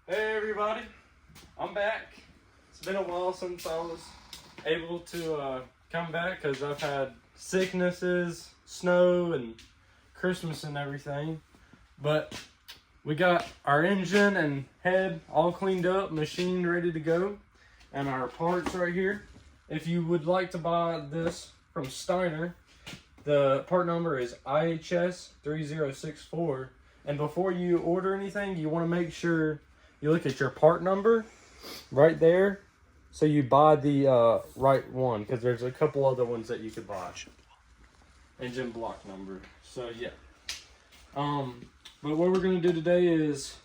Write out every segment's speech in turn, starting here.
Hey everybody, I'm back. It's been a while since I was able to come back because I've had sicknesses, snow, and Christmas and everything. But we got our engine and head all cleaned up, machine ready to go, and our parts right here. If you would like to buy this from Steiner, the part number is IHS 3064. And before you order anything, you want to make sure you look at your part number right there, so you buy the right one, because there's a couple other ones that you could buy. Engine block number. So yeah. But what we're gonna do today is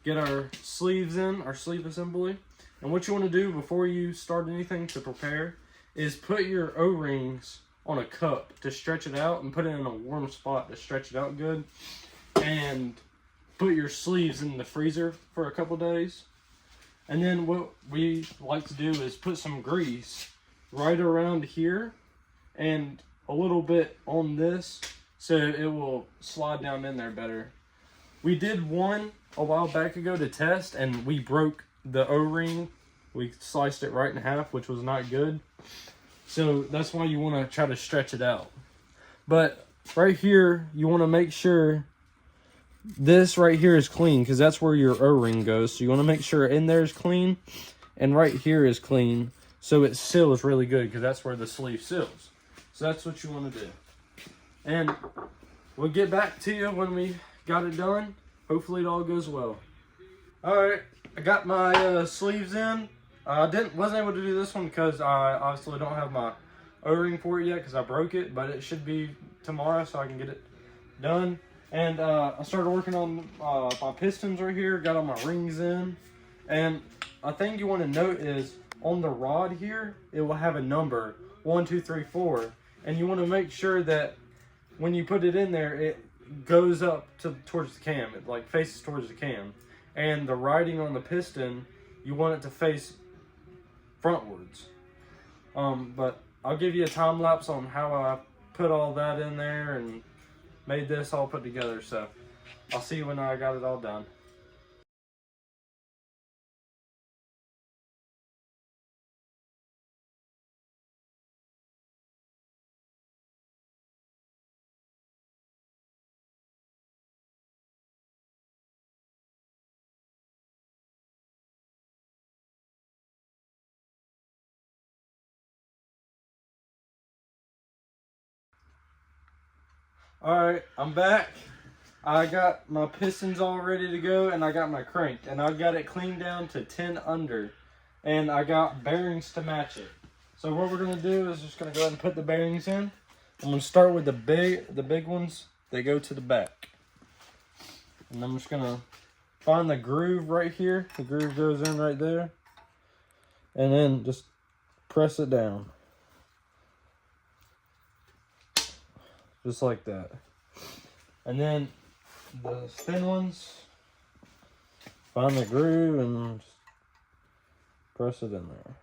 get our sleeves in, our sleeve assembly. And what you want to do before you start anything to prepare is put your O-rings on a cup to stretch it out and put it in a warm spot to stretch it out good. And put your sleeves in the freezer for a couple days. And then what we like to do is put some grease right around here and a little bit on this so it will slide down in there better. We did one a while back ago to test and we broke the O-ring. We sliced it right in half, which was not good. So that's why you want to try to stretch it out. But right here, you want to make sure this right here is clean, because that's where your O-ring goes. So you want to make sure in there is clean and right here is clean, so it seals really good, because that's where the sleeve seals. So that's what you want to do. And we'll get back to you when we got it done. Hopefully it all goes well. Alright, I got my sleeves in. I wasn't able to do this one because I obviously don't have my O-ring for it yet because I broke it, but it should be tomorrow so I can get it done. And I started working on my pistons right here, got all my rings in. And a thing you want to note is on the rod here, it will have a number, 1, 2, 3, 4. And you want to make sure that when you put it in there, it goes up towards the cam. It like faces towards the cam. And the writing on the piston, you want it to face frontwards. But I'll give you a time lapse on how I put all that in there and made this all put together, so I'll see you when I got it all done. Alright, I'm back. I got my pistons all ready to go and I got my crank and I got it cleaned down to 10 under and I got bearings to match it. So what we're gonna do is just gonna go ahead and put the bearings in. I'm gonna start with the big ones that go to the back. And I'm just gonna find the groove right here. The groove goes in right there. And then just press it down. Just like that. And then the thin ones, find the groove and just press it in there.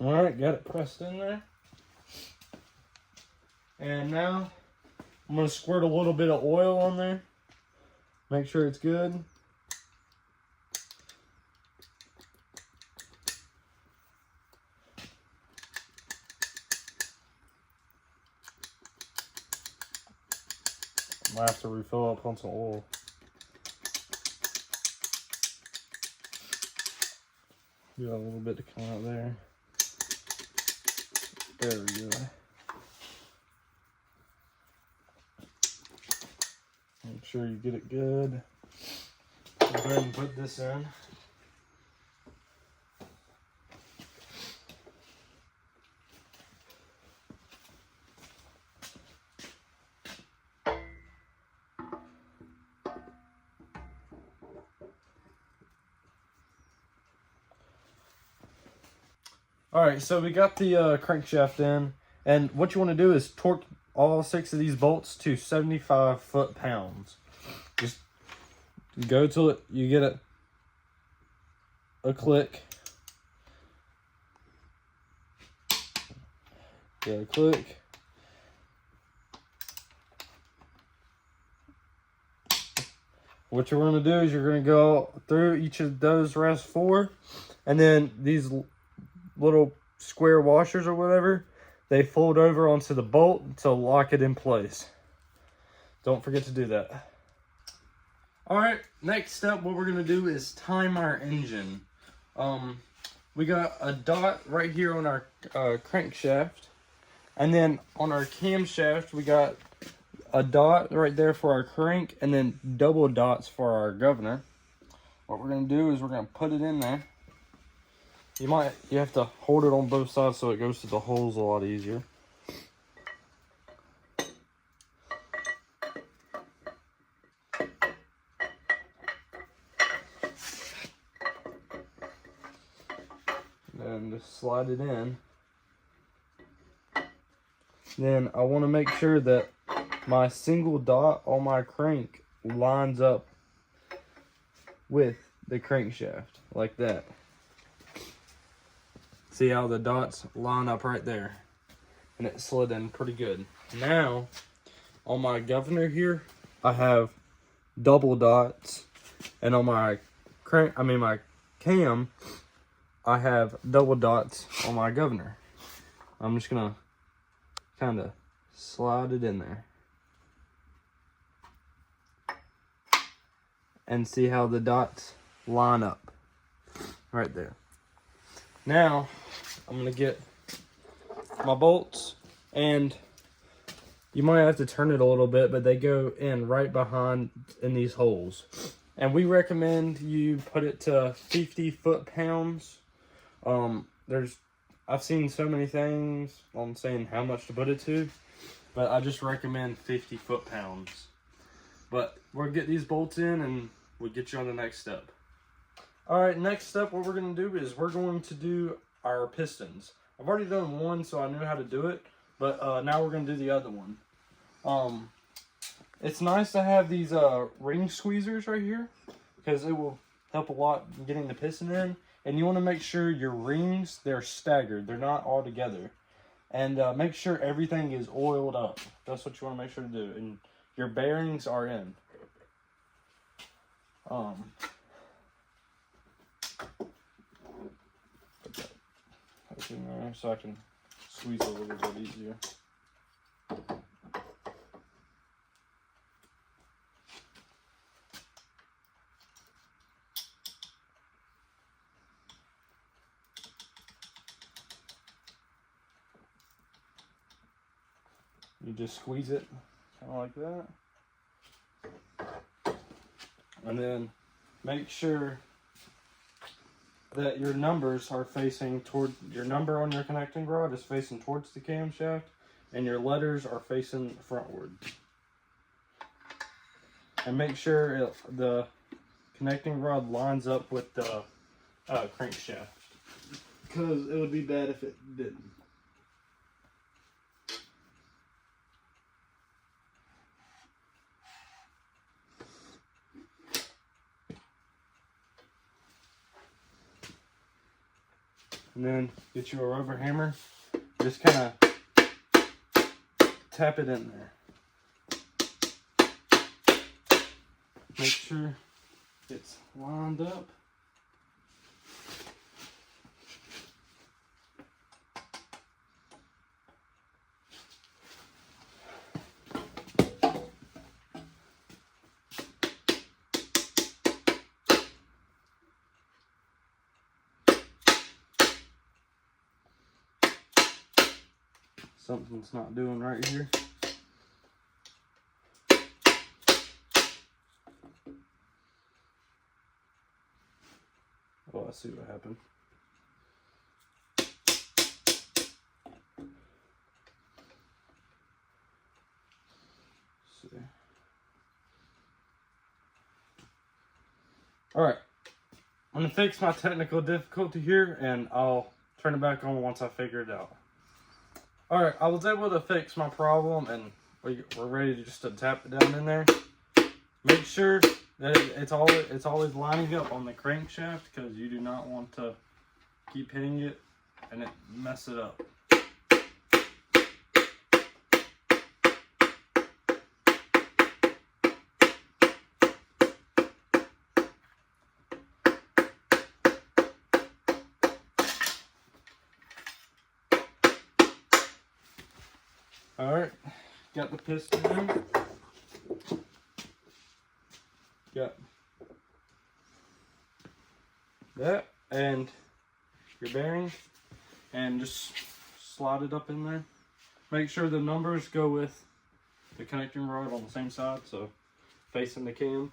Alright, got it pressed in there. And now I'm going to squirt a little bit of oil on there. Make sure it's good. I might have to refill up on some oil. Got a little bit to come out there. There we go. Make sure you get it good. Go ahead and put this in. All right, so we got the crankshaft in, And what you want to do is torque all 6 of these bolts to 75 foot-pounds. Just go till you get a click. Get a click. What you're going to do is you're going to go through each of those rest 4, and then these little square washers or whatever, they fold over onto the bolt to lock it in place. Don't forget to do that. Alright, next step, what we're going to do is time our engine. We got a dot right here on our crankshaft, and then on our camshaft we got a dot right there for our crank, and then double dots for our governor. What we're going to do is we're going to put it in there. You have to hold it on both sides so it goes to the holes a lot easier. And just slide it in. Then I want to make sure that my single dot on my crank lines up with the crankshaft, like that. See how the dots line up right there? And it slid in pretty good. Now, on my governor here, I have double dots. And on my my cam, I have double dots on my governor. I'm just gonna kind of slide it in there. And see how the dots line up right there. Now I'm gonna get my bolts, and you might have to turn it a little bit, but they go in right behind in these holes. And we recommend you put it to 50 foot-pounds. I've seen so many things on saying how much to put it to, but I just recommend 50 foot-pounds. But we'll get these bolts in and we'll get you on the next step. Alright, next step, what we're going to do is we're going to do our pistons. I've already done one, so I knew how to do it, but now we're going to do the other one. It's nice to have these ring squeezers right here, because it will help a lot in getting the piston in. And you want to make sure your rings, they're staggered. They're not all together. And make sure everything is oiled up. That's what you want to make sure to do. And your bearings are in. Put that in there so I can squeeze it a little bit easier. You just squeeze it kind of like that. And then make sure that your numbers are facing toward, your number on your connecting rod is facing towards the camshaft, and your letters are facing frontward. And make sure the connecting rod lines up with the crankshaft, because it would be bad if it didn't. And then get you a rubber hammer, just kind of tap it in there. Make sure it's lined up. Something's not doing right here. Oh, I see what happened. Let's see. Alright. I'm going to fix my technical difficulty here, and I'll turn it back on once I figure it out. All right, I was able to fix my problem, and we're ready to just to tap it down in there. Make sure that it's always lining up on the crankshaft, because you do not want to keep hitting it and it mess it up. All right, got the piston in. Got that and your bearing, and just slide it up in there. Make sure the numbers go with the connecting rod on the same side, so facing the cam.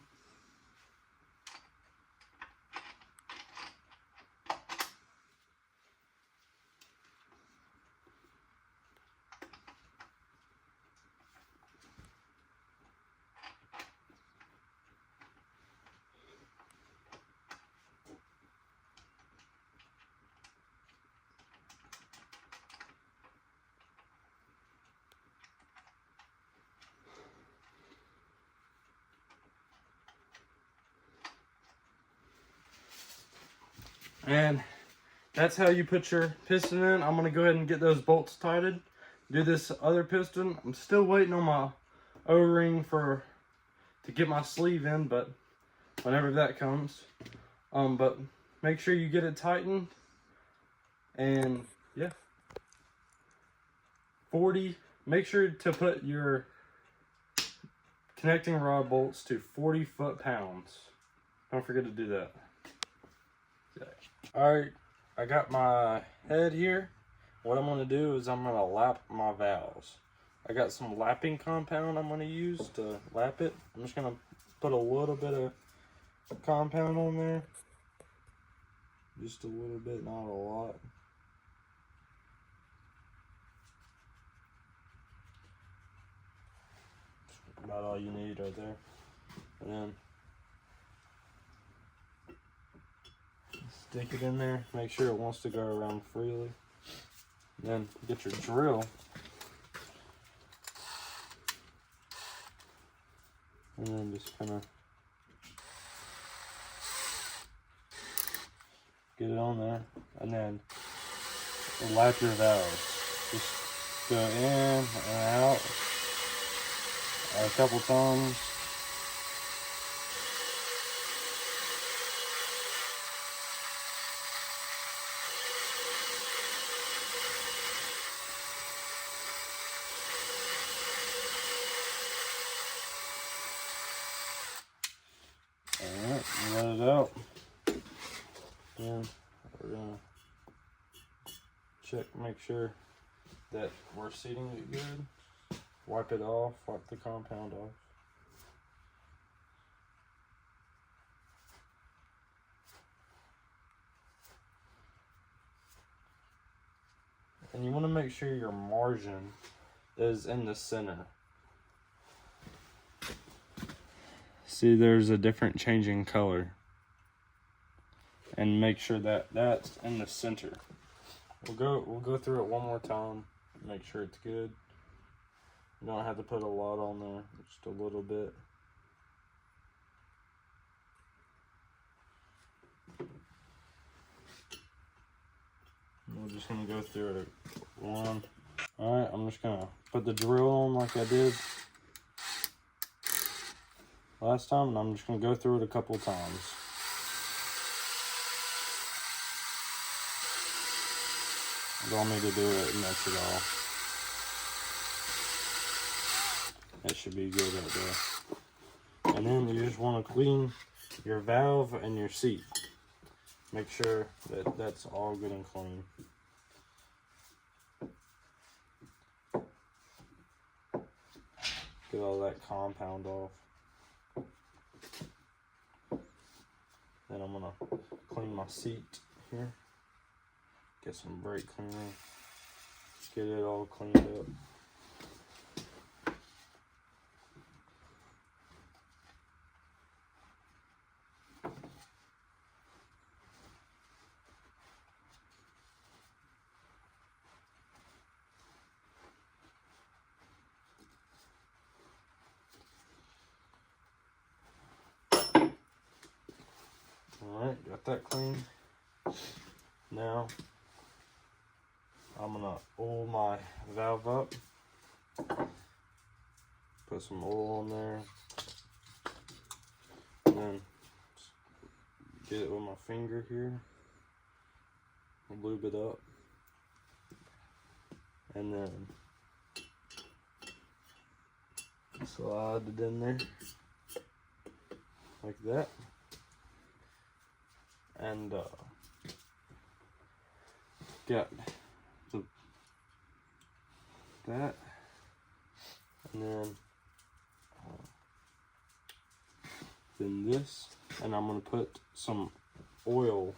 And that's how you put your piston in. I'm gonna go ahead and get those bolts tightened. Do this other piston. I'm still waiting on my O-ring to get my sleeve in, but whenever that comes. But make sure you get it tightened. And yeah, 40. Make sure to put your connecting rod bolts to 40 foot-pounds. Don't forget to do that. Alright, I got my head here. What I'm going to do is I'm going to lap my valves. I got some lapping compound I'm going to use to lap it. I'm just going to put a little bit of compound on there. Just a little bit, not a lot. That's about all you need right there. And then stick it in there, make sure it wants to go around freely. Then get your drill. And then just kind of get it on there. And then lap your valves. Just go in and out a couple times. Alright, let it out. And we're gonna check, make sure that we're seating it good. Wipe it off, wipe the compound off. And you want to make sure your margin is in the center. See, there's a different changing color. And make sure that that's in the center. We'll go through it one more time. Make sure it's good. You don't have to put a lot on there, just a little bit. We're just gonna go through it one. Alright, I'm just gonna put the drill on like I did last time, and I'm just gonna go through it a couple of times. You don't need to do it much at all. That should be good right there. And then you just want to clean your valve and your seat. Make sure that that's all good and clean. Get all that compound off. Then I'm gonna clean my seat here. Get some brake cleaner. Get it all cleaned up. got that clean. Now I'm gonna oil my valve up. Put some oil on there. And then get it with my finger here. Lube it up. And then slide it in there like that. And got that, and then this, and I'm gonna put some oil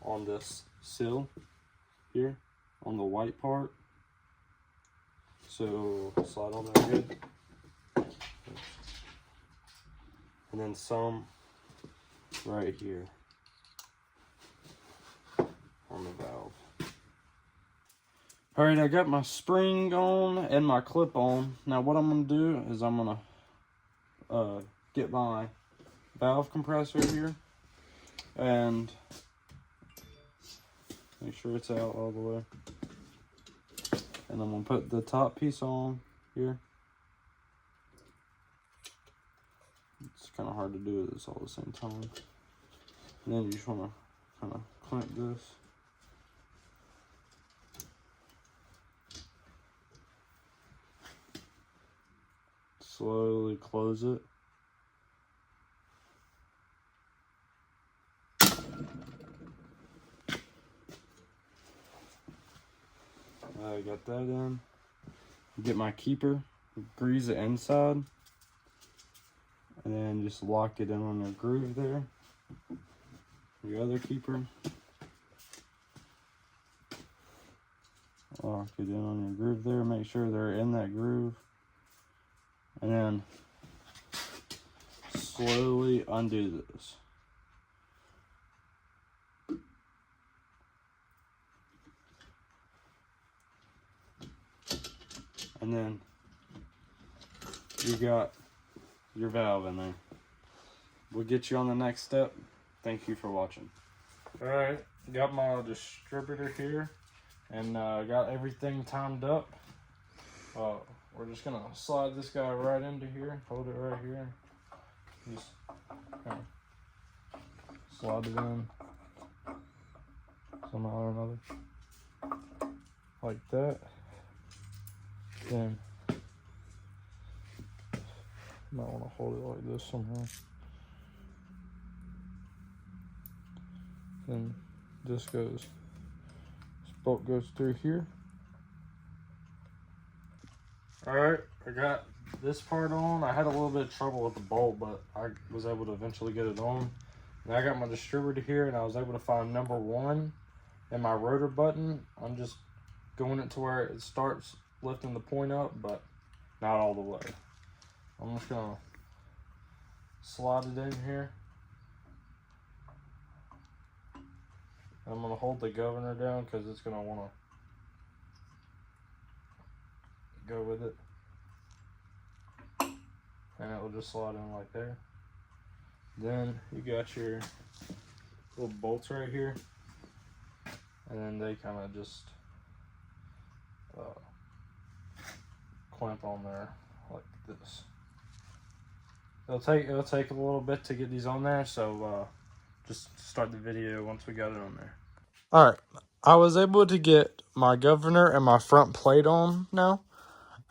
on this sill here on the white part. So slide on there good, and then some right here on the valve. All right, I got my spring on and my clip on. Now what I'm gonna do is I'm gonna get my valve compressor here and make sure it's out all the way. And I'm gonna put the top piece on here. It's kind of hard to do this all at the same time. And then you just wanna kind of clamp this. Slowly close it. I got that in. Get my keeper, grease the inside, and then just lock it in on your groove there. Your other keeper. Lock it in on your groove there. Make sure they're in that groove. And then slowly undo this. And then you got your valve in there. We'll get you on the next step. Thank you for watching. All right, got my distributor here and got everything timed up. We're just gonna slide this guy right into here, hold it right here. Just kind of slide it in somehow or another, like that. Then might want to hold it like this somehow. Then this bolt goes through here. All right, I got this part on. I had a little bit of trouble with the bolt, but I was able to eventually get it on. And I got my distributor here, and I was able to find number 1 and my rotor button. I'm just going it to where it starts lifting the point up, but not all the way. I'm just gonna slide it in here. I'm gonna hold the governor down because it's gonna wanna go with it. And it will just slide in like there. Then you got your little bolts right here. And then they kind of just clamp on there like this. It'll take a little bit to get these on there, so just start the video once we got it on there. All right, I was able to get my governor and my front plate on now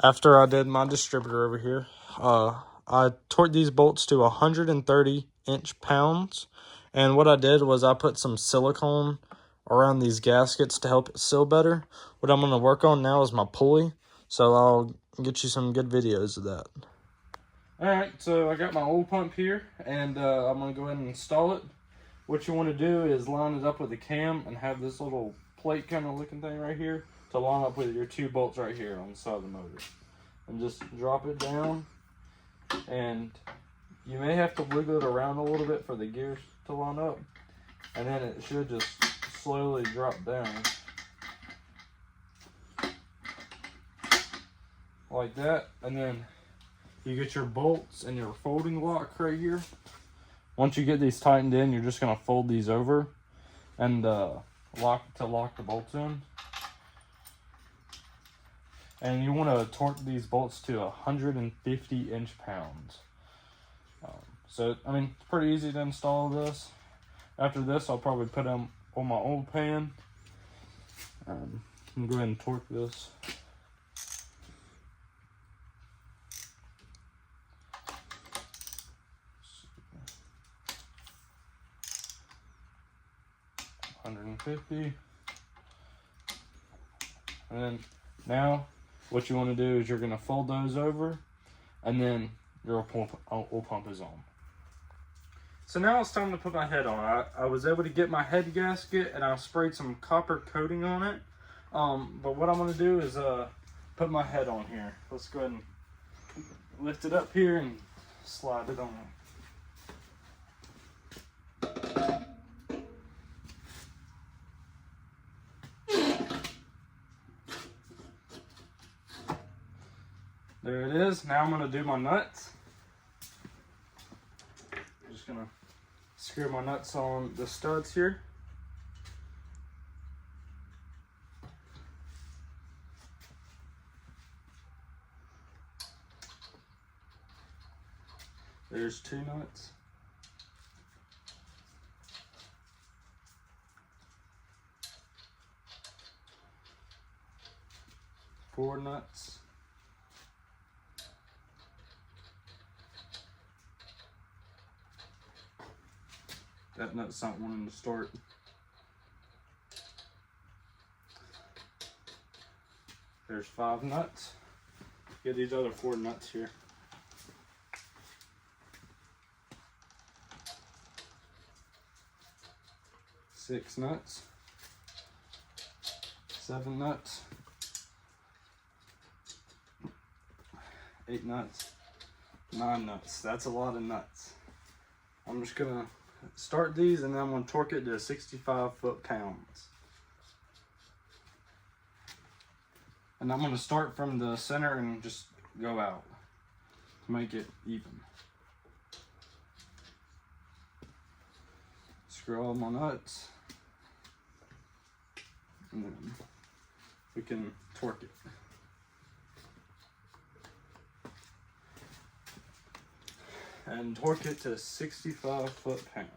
after I did my distributor over here. I torqued these bolts to 130 inch-pounds, and what I did was I put some silicone around these gaskets to help it seal better. What I'm going to work on now is my pulley, so I'll get you some good videos of that. Alright, so I got my oil pump here, and I'm going to go ahead and install it. What you want to do is line it up with the cam and have this little plate kind of looking thing right here to line up with your 2 bolts right here on the side of the motor. And just drop it down, and you may have to wiggle it around a little bit for the gears to line up, and then it should just slowly drop down like that. And then you get your bolts and your folding lock right here. once you get these tightened in, you're just gonna fold these over and lock the bolts in. And you want to torque these bolts to 150 inch-pounds. So, I mean, it's pretty easy to install this. After this, I'll probably put them on my old pan. I'm gonna go ahead and torque this. $150. And then now what you want to do is you're going to fold those over, and then your oil pump is on. So now it's time to put my head on. I was able to get my head gasket, and I sprayed some copper coating on it. But what I'm going to do is put my head on here. Let's go ahead and lift it up here and slide it on. There it is. Now I'm going to do my nuts. I'm just going to screw my nuts on the studs here. There's 2 nuts. Four nuts. That nut's not wanting to start. There's 5 nuts. Get these other 4 nuts here. 6 nuts. 7 nuts. 8 nuts. 9 nuts. That's a lot of nuts. I'm just gonna start these, and then I'm going to torque it to 65 foot-pounds. And I'm going to start from the center and just go out to make it even. Screw all my nuts, and then we can torque it. And torque it to 65 foot-pounds.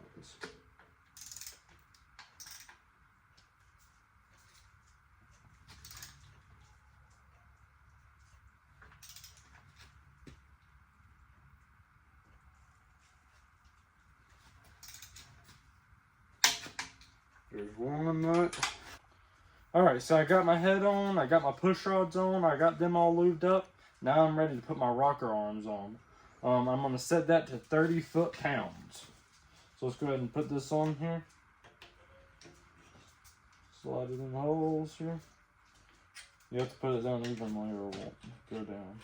There's 1 nut. Alright, so I got my head on, I got my push rods on, I got them all lubed up. Now I'm ready to put my rocker arms on. I'm going to set that to 30 foot-pounds. So let's go ahead and put this on here. Slide it in the holes here. You have to put it down evenly or it won't go down.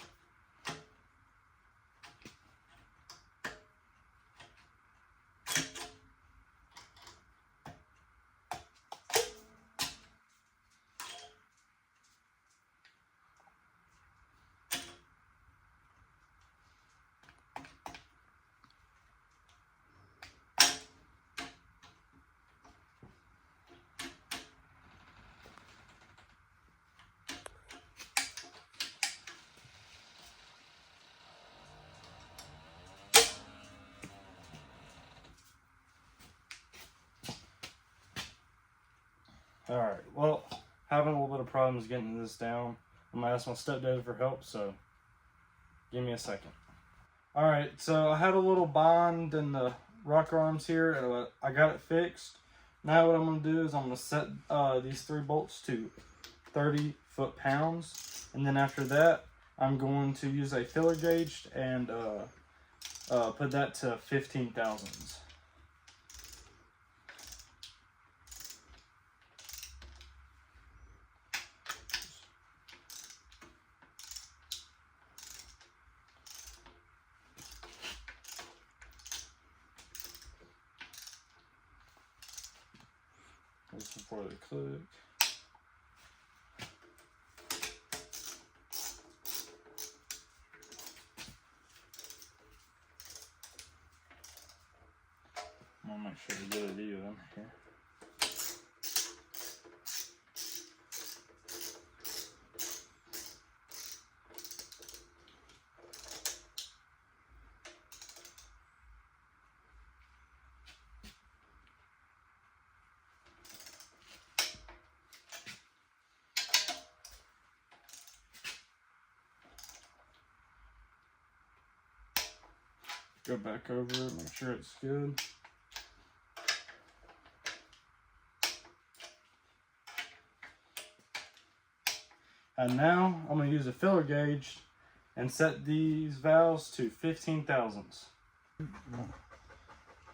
Alright, well, having a little bit of problems getting this down. I'm going to ask my stepdad for help, so give me a second. Alright, so I had a little bind in the rocker arms here, and I got it fixed. Now what I'm going to do is I'm going to set these 3 bolts to 30 foot-pounds, and then after that, I'm going to use a filler gauge and put that to 15 thousandths. Just before they click. I'm gonna make sure to get a view in here. Go back over it, make sure it's good. And now I'm going to use a filler gauge and set these valves to 15 thousandths.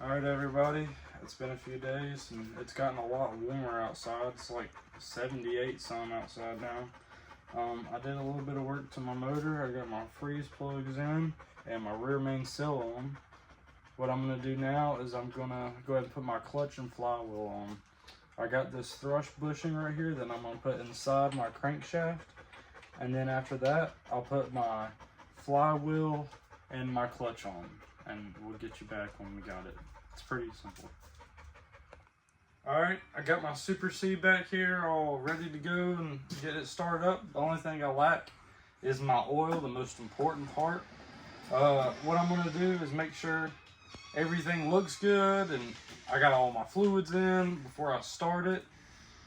Alright everybody, it's been a few days and it's gotten a lot warmer outside. It's like 78 some outside now. I did a little bit of work to my motor. I got my freeze plugs in and my rear main seal on. What I'm going to do now is I'm going to go ahead and put my clutch and flywheel on. I got this thrush bushing right here that I'm going to put inside my crankshaft. And then after that, I'll put my flywheel and my clutch on. And we'll get you back when we got it. It's pretty simple. Alright, I got my Super C back here all ready to go and get it started up. The only thing I lack is my oil, the most important part. What I'm going to do is make sure everything looks good and I got all my fluids in before I start it.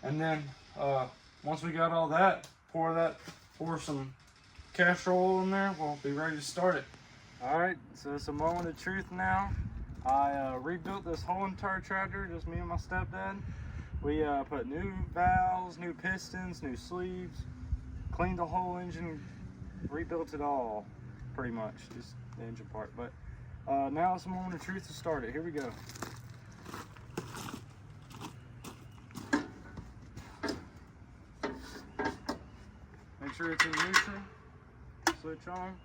And then once we got all that, pour some castor oil in there, we'll be ready to start it. Alright, so it's a moment of truth now. I rebuilt this whole entire tractor, just me and my stepdad. We put new valves, new pistons, new sleeves, cleaned the whole engine, rebuilt it all, pretty much, just the engine part. But now it's a moment of truth to start it. Here we go. Make sure it's in neutral. Switch on.